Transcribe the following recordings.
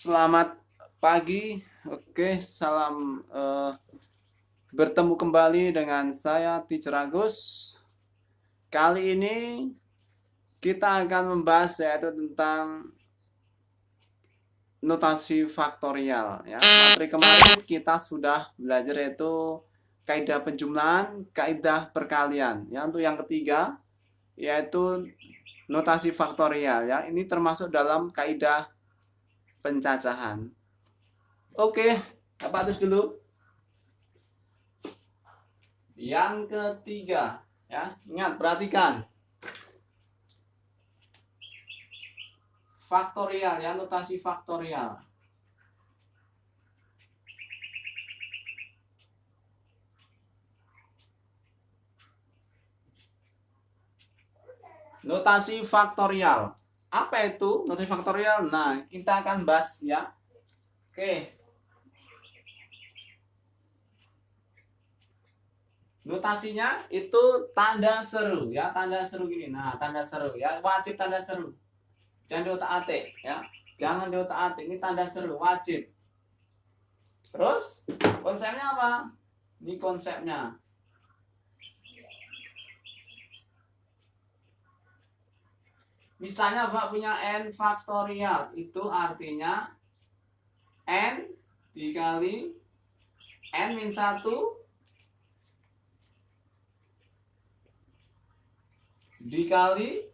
Selamat pagi. Oke, salam bertemu kembali dengan saya Teacher Agus. Kali ini kita akan membahas yaitu tentang notasi faktorial ya. Hari kemarin kita sudah belajar yaitu kaidah penjumlahan, kaidah perkalian. Ya, untuk yang ketiga yaitu notasi faktorial ya. Ini termasuk dalam kaidah pencacahan. Oke, apa terus dulu? Yang ketiga, ya, ingat perhatikan. Faktorial ya, notasi faktorial. Notasi faktorial. Apa itu notasi faktorial? Nah, kita akan bahas ya. Oke. Notasinya itu tanda seru ya, tanda seru gini. Nah, tanda seru ya, wajib tanda seru. Jangan diotak-atik ya. Jangan diotak-atik, ini tanda seru wajib. Terus konsepnya apa? Ini konsepnya. Misalnya Bapak punya n faktorial, itu artinya n dikali n-1 dikali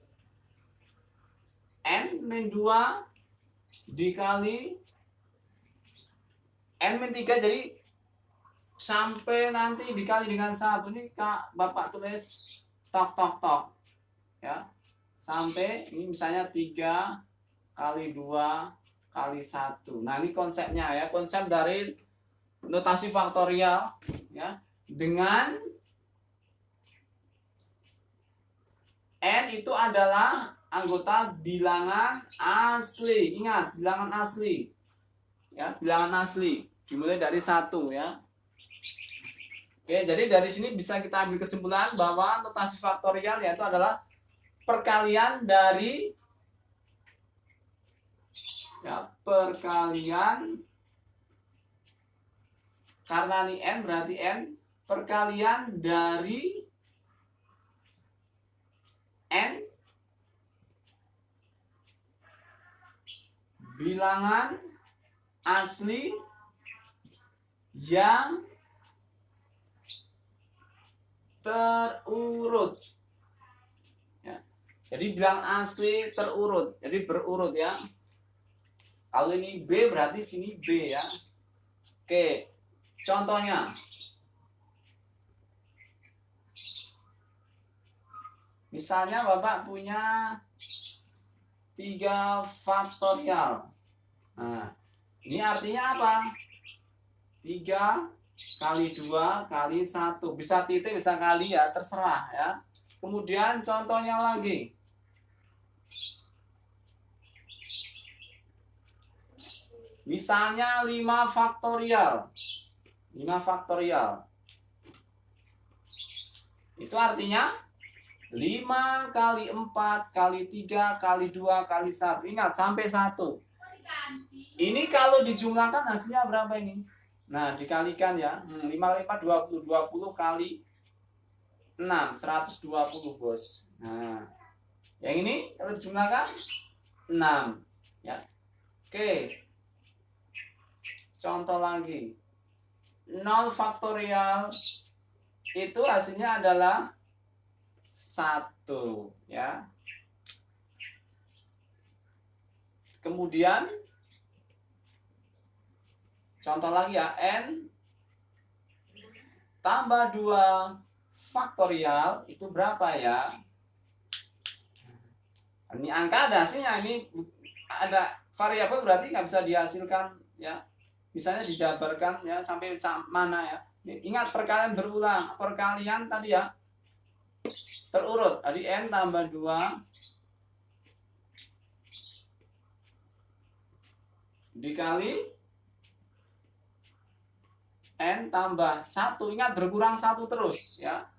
n-2 dikali n-3, jadi sampai nanti dikali dengan 1. Ini Kak Bapak tulis tok ya, sampai ini misalnya 3 kali 2 kali 1. Nah, ini konsepnya ya, konsep dari notasi faktorial ya, dengan n itu adalah anggota bilangan asli. Ingat, bilangan asli. Ya, bilangan asli. Dimulai dari 1 ya. Oke, jadi dari sini bisa kita ambil kesimpulan bahwa notasi faktorial yaitu adalah perkalian dari ya, perkalian, karena ini n berarti n, perkalian dari n bilangan asli yang terurut ya. Jadi bilangan asli terurut, jadi berurut ya. Kalau ini B berarti sini B ya. Oke, contohnya misalnya Bapak punya 3 faktorial. Nah, ini artinya apa? 3 kali 2 kali 1. Bisa titik, bisa kali ya, terserah ya. Kemudian contohnya lagi. Misalnya 5 faktorial. 5 faktorial. Itu artinya 5 kali 4 kali 3 kali 2 kali 1. Ingat, sampai 1. Ini kalau dijumlahkan hasilnya berapa ini? Nah, dikalikan ya. 5 kali 4, 20. 20 kali 6, 120 bos. Nah, yang ini kalau dijumlahkan 6 ya. Oke. Contoh lagi. 0 faktorial itu hasilnya adalah 1 ya. Kemudian contoh lagi ya, n tambah 2 faktorial itu berapa ya? Ini angka ada hasilnya, ini ada variabel berarti nggak bisa dihasilkan ya. Misalnya dijabarkan ya sampai mana ya. Ingat, perkalian berulang, perkalian tadi ya terurut. Jadi n tambah 2 dikali n tambah 1. Ingat, berkurang 1 terus ya.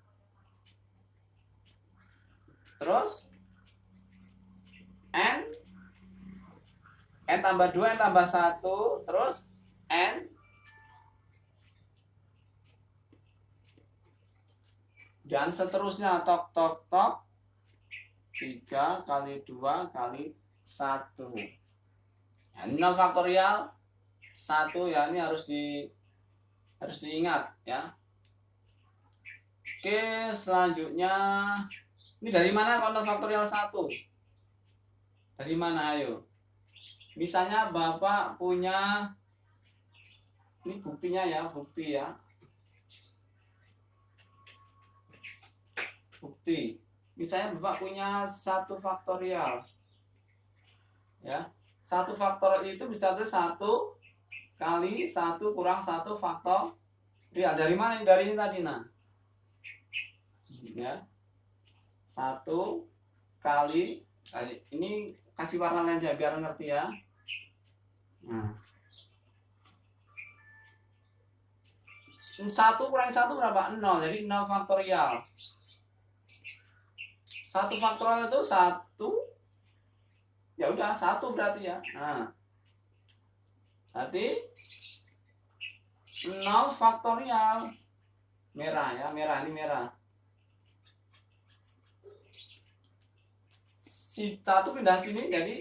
Terus N tambah 2, N tambah 1, terus N dan seterusnya, tok tok tok, 3 kali 2 kali 1. Ya, 0 faktorial 1 ya, ini harus diingat ya. Oke, selanjutnya ini dari mana kalau 0 faktorial 1? Dari mana, ayo? Misalnya Bapak punya, ini buktinya ya, bukti ya. Bukti. Misalnya Bapak punya 1 faktorial. Ya. 1 faktorial itu bisa tuh 1 kali 1 kurang 1 faktorial. Dari mana? Dari ini tadi, nah. Ya. 1 kali ini kasih warna lain aja biar ngerti ya. Nah. 1 kurang 1 berapa? 0. Jadi 0 faktorial. 1 faktorial itu 1. Ya udah 1 berarti ya. Nah. Berarti 0 faktorial. Merah ya, merah, ini merah. Si 1 pindah sini, jadi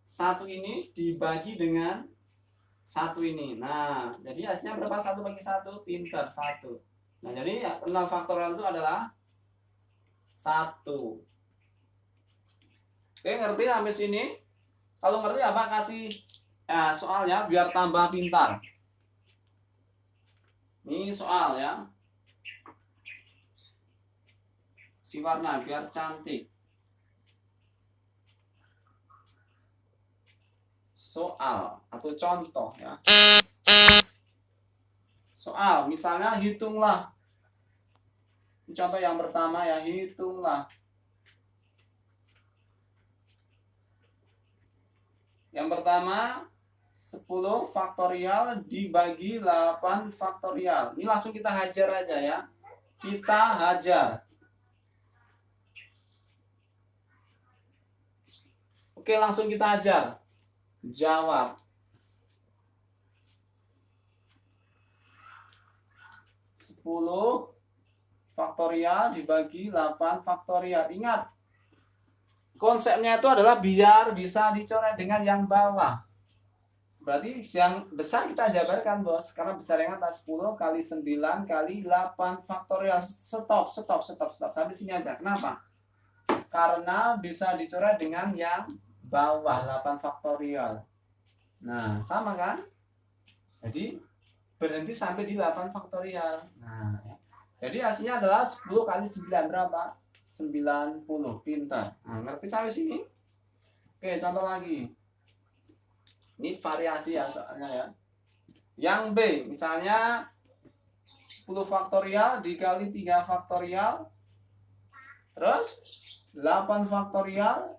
1 ini dibagi dengan 1 ini. Nah, jadi hasilnya berapa? 1 bagi 1, pinter, 1. Nah, jadi 0 faktorial itu adalah 1. Oke, ngerti sampai sini? Kalau ngerti apa kasih soalnya biar tambah pintar. Ini soal ya. Si warna biar cantik. Soal atau contoh ya. Soal, misalnya hitunglah. Ini contoh yang pertama ya, hitunglah. Yang pertama 10 faktorial dibagi 8 faktorial. Ini langsung kita hajar aja ya. Kita hajar. Oke, langsung kita hajar. Jawab. 10 faktorial dibagi 8 faktorial. Ingat, konsepnya itu adalah biar bisa dicoret dengan yang bawah. Berarti yang besar kita jabarkan, bos. Karena besar yang atas 10 kali 9 kali 8 faktorial. Stop. Sampai sini aja. Kenapa? Karena bisa dicoret dengan yang bawah 8 faktorial. Nah, sama kan? Jadi berhenti sampai di 8 faktorial. Nah, ya. Jadi hasilnya adalah 10 kali 9 berapa? 90. Pintar. Nah, ngerti sampai sini? Oke, contoh lagi. Ini variasi ya soalnya ya. Yang B, misalnya 10 faktorial dikali 3 faktorial. Terus 8 faktorial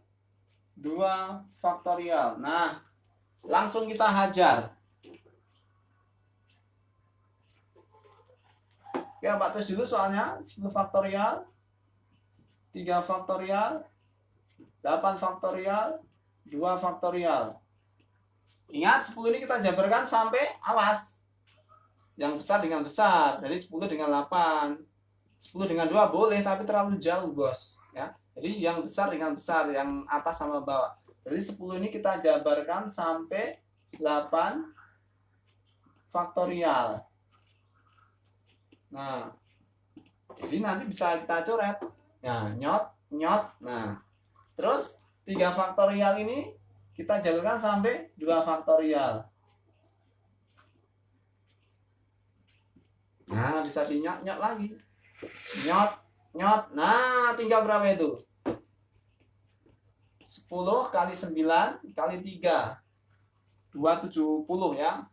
2 faktorial. Nah, langsung kita hajar. Oke, Pak tes dulu soalnya. 10 faktorial 3 faktorial 8 faktorial 2 faktorial. Ingat 10 ini kita jabarkan sampai, awas, yang besar dengan besar. Jadi 10 dengan 8, 10 dengan 2 boleh, tapi terlalu jauh, bos ya. Jadi yang besar dengan besar, yang atas sama bawah. Jadi 10 ini kita jabarkan sampai 8 faktorial. Nah, jadi nanti bisa kita coret. Nah, nyot. Nah, terus 3 faktorial ini kita jabarkan sampai 2 faktorial. Nah, bisa dinyot-nyot lagi. Nyot. Nah, tinggal berapa itu? 10 kali 9 kali 3. 270 ya.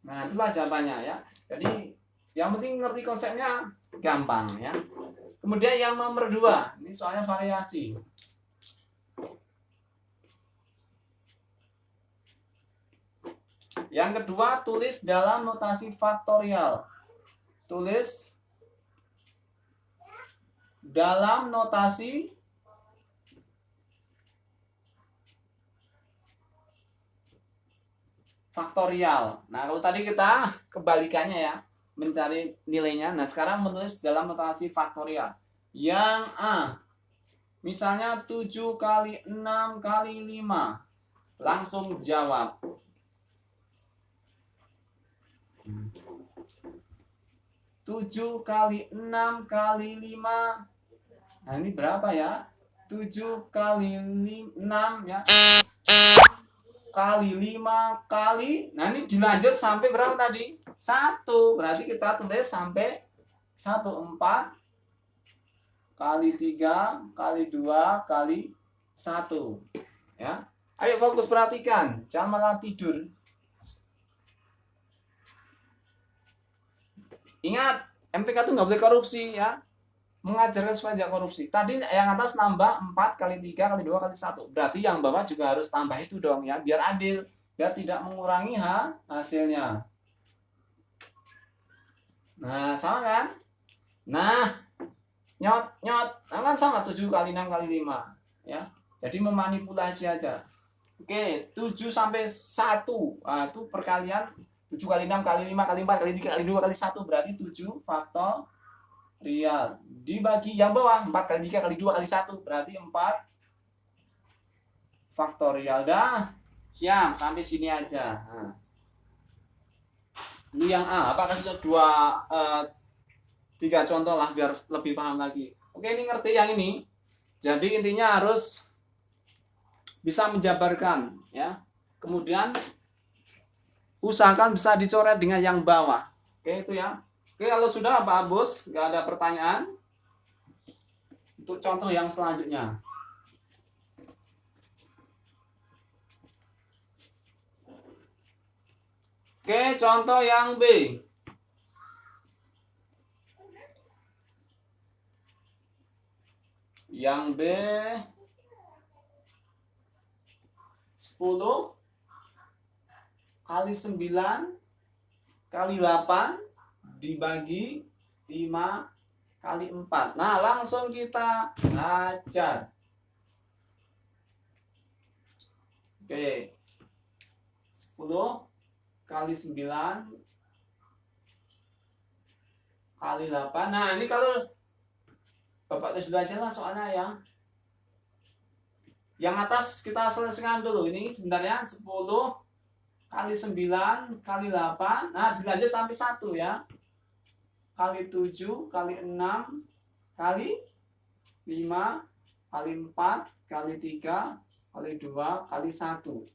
Nah, itulah jawabannya ya. Jadi, yang penting ngerti konsepnya gampang ya. Kemudian yang nomor 2, ini soalnya variasi. Yang kedua, tulis dalam notasi faktorial. Tulis dalam notasi faktorial. Nah, kalau tadi kita kebalikannya ya, mencari nilainya. Nah, sekarang menulis dalam notasi faktorial. Yang A, misalnya 7 kali 6 kali 5. Langsung jawab. 7 kali 6 kali 5. Nah, ini berapa ya? 7 kali 6 ya. Kali 5 kali. Nah, ini dilanjut sampai berapa tadi? 1. Berarti kita tulis sampai 1. 4 kali 3 kali 2 kali 1. Ya. Ayo fokus perhatikan. Jangan malah tidur. Ingat, MTK itu nggak boleh korupsi ya. Mengajarkan supaya tidak korupsi. Tadi yang atas nambah 4 kali 3 kali 2 kali 1. Berarti yang bawah juga harus tambah itu dong ya. Biar adil. Biar tidak mengurangi hasilnya. Nah, sama kan? Nah, nyot. Nah, kan sama 7 kali 6 kali 5. Ya. Jadi memanipulasi aja. Oke, 7 sampai 1. Nah, itu perkalian 7 kali 6 kali 5 kali 4 kali 3 kali 2 kali 1. Berarti 7 faktorial. Dibagi yang bawah 4 kali 3 kali 2 kali 1. Berarti 4 faktorial. Dah. Siap, sampai sini aja. Nah. Ini yang A. Apa kasih 3 contoh lah biar lebih paham lagi. Oke, ini ngerti yang ini. Jadi intinya harus bisa menjabarkan ya. Kemudian usahakan bisa dicoret dengan yang bawah. Oke, itu ya. Oke, kalau sudah Pak Bos, nggak ada pertanyaan. Untuk contoh yang selanjutnya. Oke, contoh yang B. Yang B 10 kali 9 kali 8 dibagi 5 kali 4. Nah, langsung kita ajar. Oke. 10 kali 9 kali 8. Nah, ini kalau Bapak sudah aja lah soalnya ya. Yang atas kita selesaikan dulu. Ini sebenarnya 10 kali 9 kali 8. Nah, dilanjut sampai 1 ya. Kali 7 kali 6 kali 5 kali 4 kali 3 kali 2 kali 1.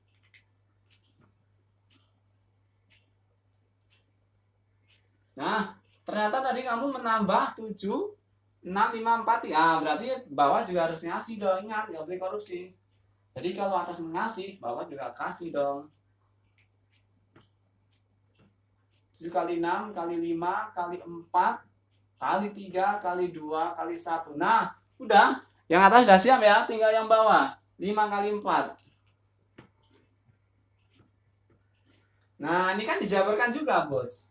Nah, ternyata tadi kamu menambah 7 6, 5, 4. Ah, berarti bawah juga harus ngasih dong. Ingat, nggak boleh korupsi. Jadi kalau atas mengasih, bawah juga kasih dong. 7 kali 6 kali 5 kali 4 kali 3 kali 2 kali 1. Nah, udah. Yang atas sudah siap ya, tinggal yang bawah. 5 kali 4. Nah, ini kan dijabarkan juga, Bos.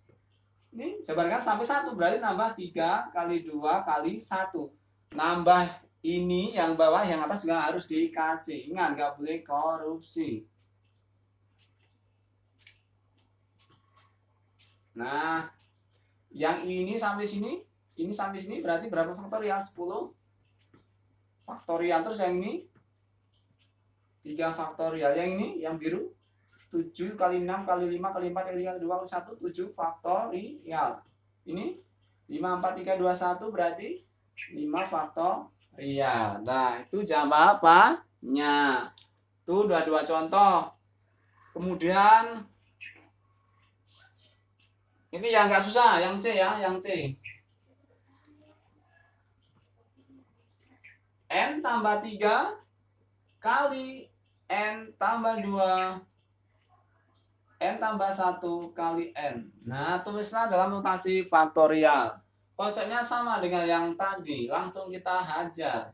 Ini jabarkan sampai 1. Berarti nambah 3 kali 2 kali 1. Nambah ini yang bawah, yang atas juga harus dikasih. Ingat, nggak boleh korupsi. Nah, yang ini sampai sini berarti berapa faktorial? 10 faktorial. Terus yang ini 3 faktorial. Yang ini yang biru 7 kali 6 kali 5 kali 4 kali 3 kali 2 kali 1. 7 faktorial. Ini 5 4 3 2 1 berarti 5 faktorial. Nah, itu jawabannya. Itu dua contoh. Kemudian ini yang nggak susah, yang C ya, yang C. N tambah 3 kali N tambah 2 N tambah 1 kali N. Nah, tulislah dalam notasi faktorial. Konsepnya sama dengan yang tadi. Langsung kita hajar.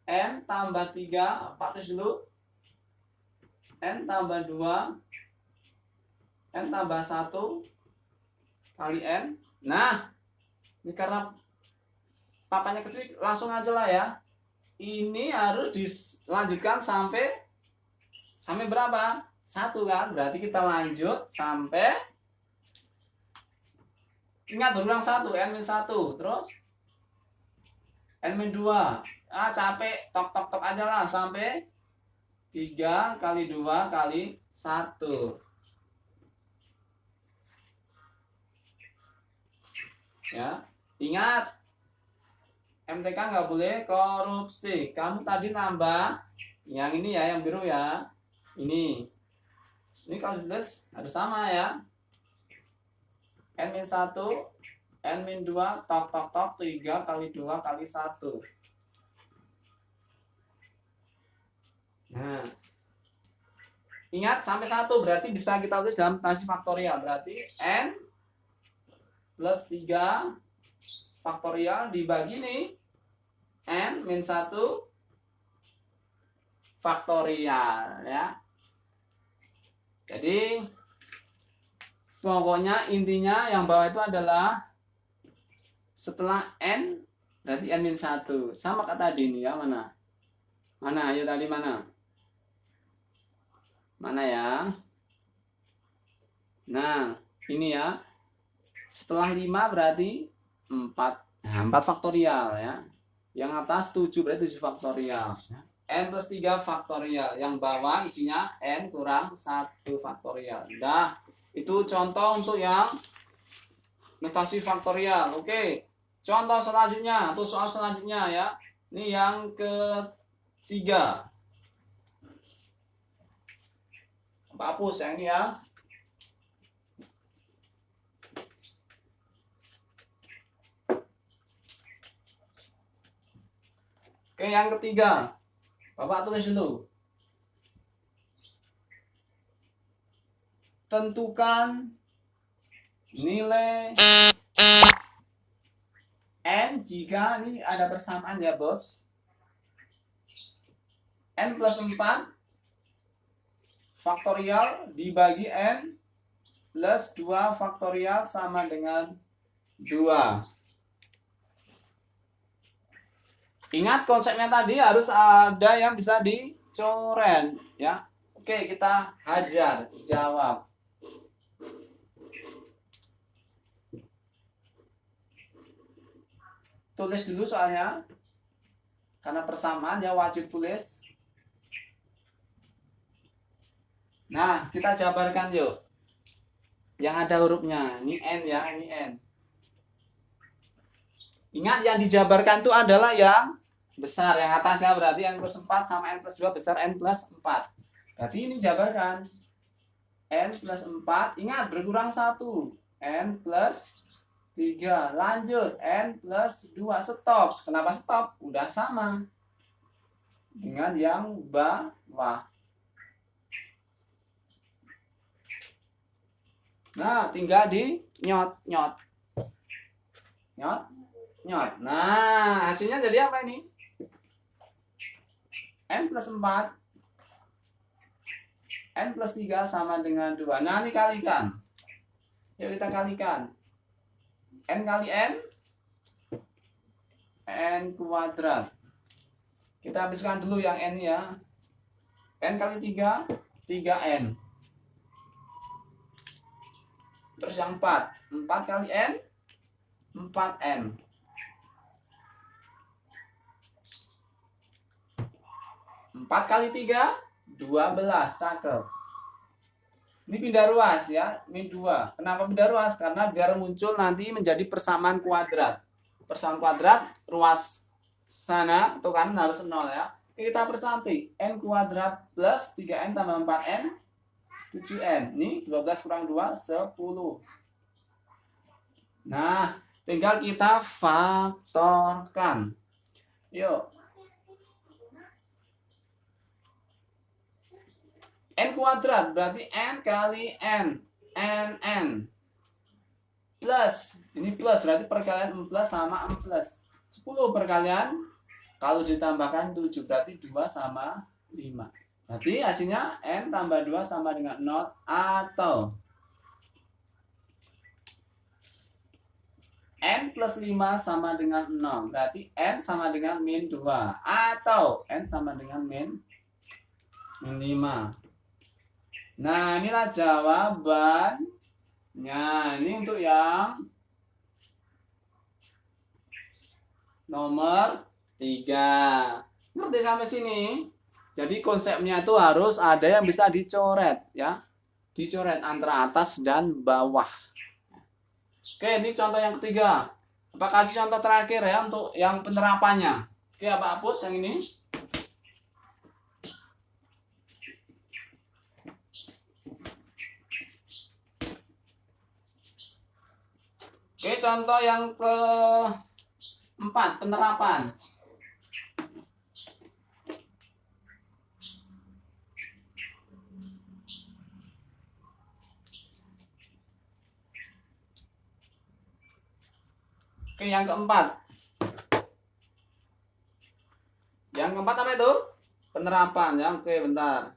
N tambah 3, Pak tulis dulu. N tambah 2 N tambah 1 kali N. Nah, ini karena papanya kecil, langsung aja lah ya. Ini harus dilanjutkan sampai Sampai berapa? 1 kan? Berarti kita lanjut sampai, ingat berulang 1, n-1. Terus n-2. Capek, tok aja lah sampai 3 kali 2 kali 1. Ya, ingat MTK nggak boleh korupsi. Kamu tadi nambah yang ini ya, yang biru ya. Ini kalau ditulis harus sama ya. n-1, n-2, tok 3 kali 2 kali 1. Nah, ingat sampai 1 berarti bisa kita tulis dalam notasi faktorial. Berarti n plus 3 faktorial dibagi nih n-1 faktorial ya. Jadi pokoknya intinya yang bawah itu adalah setelah n berarti n-1 sama kayak tadi nih ya. Mana ayo tadi mana ya. Nah ini ya, setelah 5 berarti 4. Nah, 4 faktorial ya. Yang atas 7 berarti 7 faktorial. N plus 3 faktorial. Yang bawah isinya N kurang 1 faktorial. Nah, itu contoh untuk yang notasi faktorial. Oke. Contoh selanjutnya atau soal selanjutnya ya. Ini yang ketiga. Hapus yang ini ya. Oke, yang ketiga. Bapak tulis dulu. Tentukan nilai n jika ini ada persamaan ya, Bos. N plus 4 faktorial dibagi n plus 2 faktorial sama dengan 2. Ingat konsepnya tadi harus ada yang bisa dicoret ya. Oke, kita hajar jawab. Tulis dulu soalnya. Karena persamaan ya wajib tulis. Nah, kita jabarkan yuk. Yang ada hurufnya. Ini N ya, ini N. Ingat yang dijabarkan itu adalah yang besar, yang atasnya berarti n plus 4 sama n plus 2 besar n plus 4. Berarti ini jabarkan. N plus 4, ingat berkurang 1. N plus 3, lanjut n plus 2, stop. Kenapa stop? Udah sama dengan yang bawah. Nah, tinggal di nyot. Nah, hasilnya jadi apa ini? N plus 4 N plus 3 sama dengan 2. Nah, ini kalikan. Yuk kita kalikan. N kali N N kuadrat. Kita habiskan dulu yang N ya. N kali 3 3N. Terus yang 4 kali N 4N. 4 kali 3 12, cakep. Ini pindah ruas ya, ini 2. Kenapa pindah ruas? Karena biar muncul nanti menjadi persamaan kuadrat. Persamaan kuadrat ruas sana tuh kan harus 0 ya. Kita percantik. N kuadrat plus 3N tambah 4N 7N. Ini 12 kurang 2 10. Nah, tinggal kita faktorkan. Yuk. N kuadrat berarti N kali N. N. Plus. Ini plus berarti perkalian 4 plus sama 4 plus. 10 perkalian. Kalau ditambahkan 7 berarti 2 sama 5. Berarti hasilnya N tambah 2 sama dengan 0 atau N plus 5 sama dengan 0. Berarti N sama dengan min 2. Atau N sama dengan min 5. Nah, inilah jawabannya. Ini untuk yang nomor 3. Ngerti sampai sini? Jadi konsepnya itu harus ada yang bisa dicoret ya. Dicoret antara atas dan bawah. Oke, ini contoh yang ketiga. Apa kasih contoh terakhir ya untuk yang penerapannya. Oke, apa hapus yang ini? Oke, contoh yang keempat, penerapan. Oke, yang keempat. Yang keempat apa itu? Penerapan ya. Oke, bentar.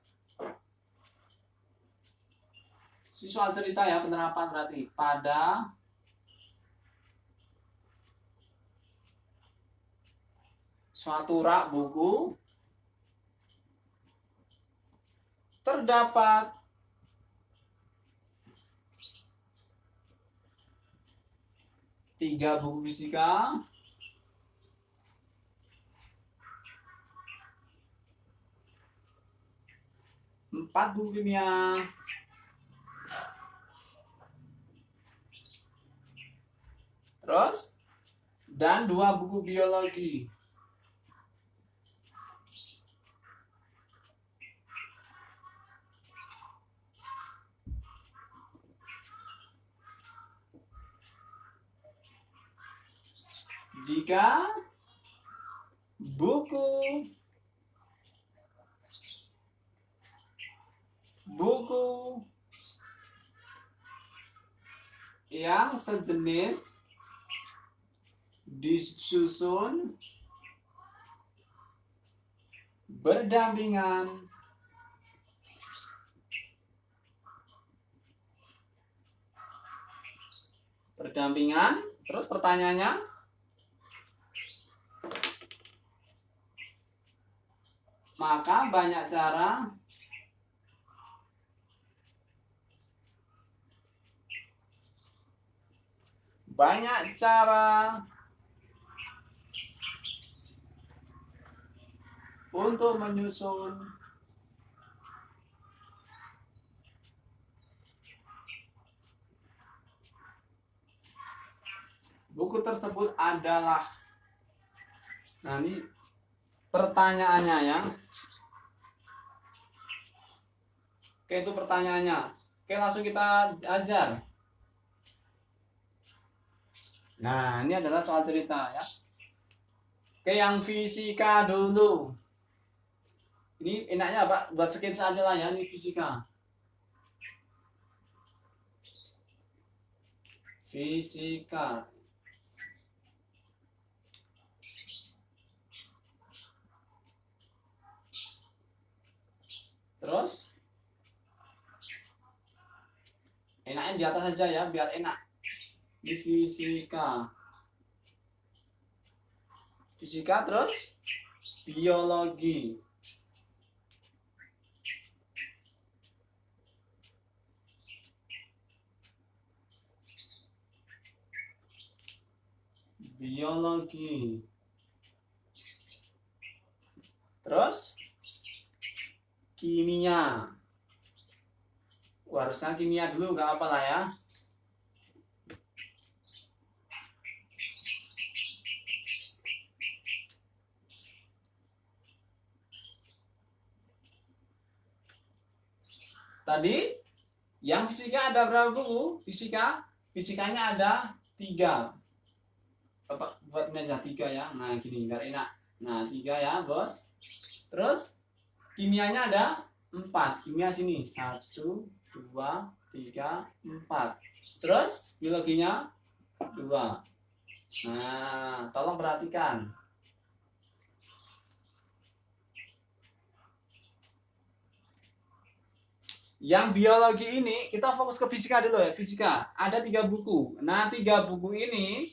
Soal cerita ya, penerapan berarti pada suatu rak buku terdapat tiga buku fisika, empat buku kimia, terus dan dua buku biologi. Jika buku yang sejenis disusun berdampingan terus pertanyaannya, maka banyak cara untuk menyusun buku tersebut adalah. Nah, ini pertanyaannya ya. Oke, itu pertanyaannya. Oke, langsung kita ajar. Nah, ini adalah soal cerita ya. Oke, yang fisika dulu. Ini enaknya Pak, buat sketsa aja lah ya, ini fisika. Fisika. Terus enaknya di atas saja ya, biar enak. Di fisika. Fisika terus biologi. Biologi. Terus kimia. Harusnya kimia dulu, nggak apa lah ya. Tadi yang fisika ada berapa buku? Fisikanya ada 3. Bapak buat meja 3 ya. Nah, gini biar enak. Nah, 3 ya, Bos. Terus kimianya ada 4. Kimia sini 1, 2, 3, 4. Terus biologinya 2. Nah, tolong perhatikan. Yang biologi ini kita fokus ke fisika dulu ya. Fisika ada 3 buku. Nah, 3 buku ini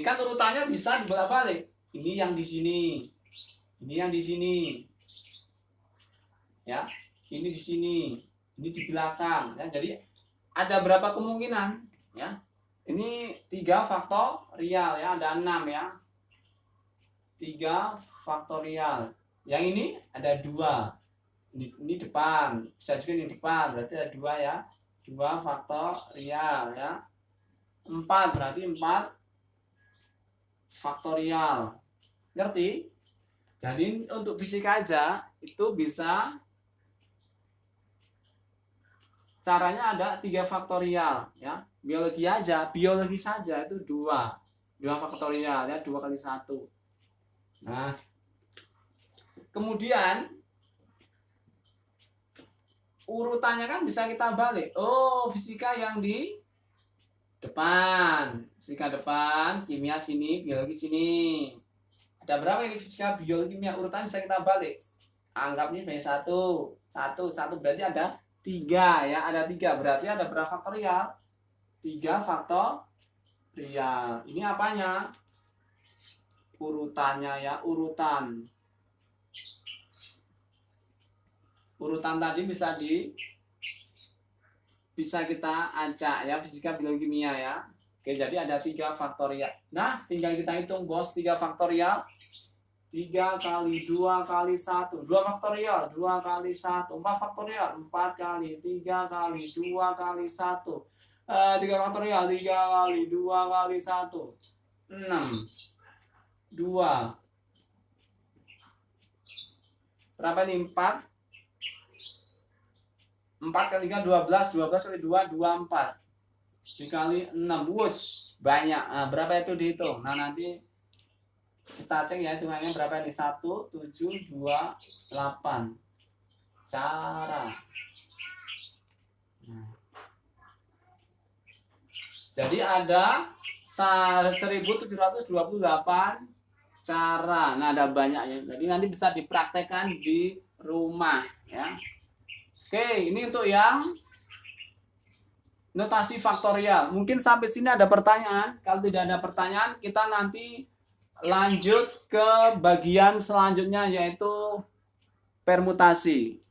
kan urutannya bisa dibolak-balik. Ini yang di sini, ini yang di sini, ya. Ini di sini, ini di belakang ya. Jadi ada berapa kemungkinan ya? Ini 3 faktorial ya, ada 6 ya. 3 faktorial. Yang ini ada 2. Ini depan, bisa juga ini depan, berarti ada 2 ya. 2 faktorial ya. 4 berarti 4 faktorial. Ngerti? Jadi untuk fisika aja itu bisa caranya ada 3 faktorial ya. Biologi aja, biologi saja itu 2 faktorial ya, 2 kali 1. Nah, kemudian urutannya kan bisa kita balik. Oh, fisika yang di depan, fisika depan, kimia sini, biologi sini. Ada berapa ini fisika, biologi, kimia, urutan bisa kita balik. Anggap ini banyak 1 berarti ada 3 ya, ada 3 berarti ada berapa faktorial? 3 faktorial. Ini apanya? Urutannya ya, urutan tadi bisa kita acak ya, fisika, biologi, kimia ya. Oke, jadi ada 3 faktorial. Nah, tinggal kita hitung bos, 3 faktorial. 3 kali 2 kali 1, 2 faktorial, 2 kali 1, 4 faktorial, 4 kali 3 kali 2 kali 1, 3 faktorial, 3 kali 2 kali 1, 6, 2, berapa ini 4, 4 kali 3, 12, 12 kali 2, 24, dikali 6, wuss, banyak. Nah, berapa itu dihitung? Nah, nanti kita cek ya hitungannya berapa ini, 1, 7, 2, 8. Cara. Nah. Jadi ada 1728 cara. Nah, ada banyak ya. Jadi nanti bisa dipraktekkan di rumah ya. Oke, ini untuk yang notasi faktorial. Mungkin sampai sini ada pertanyaan. Kalau tidak ada pertanyaan, kita nanti lanjut ke bagian selanjutnya yaitu permutasi.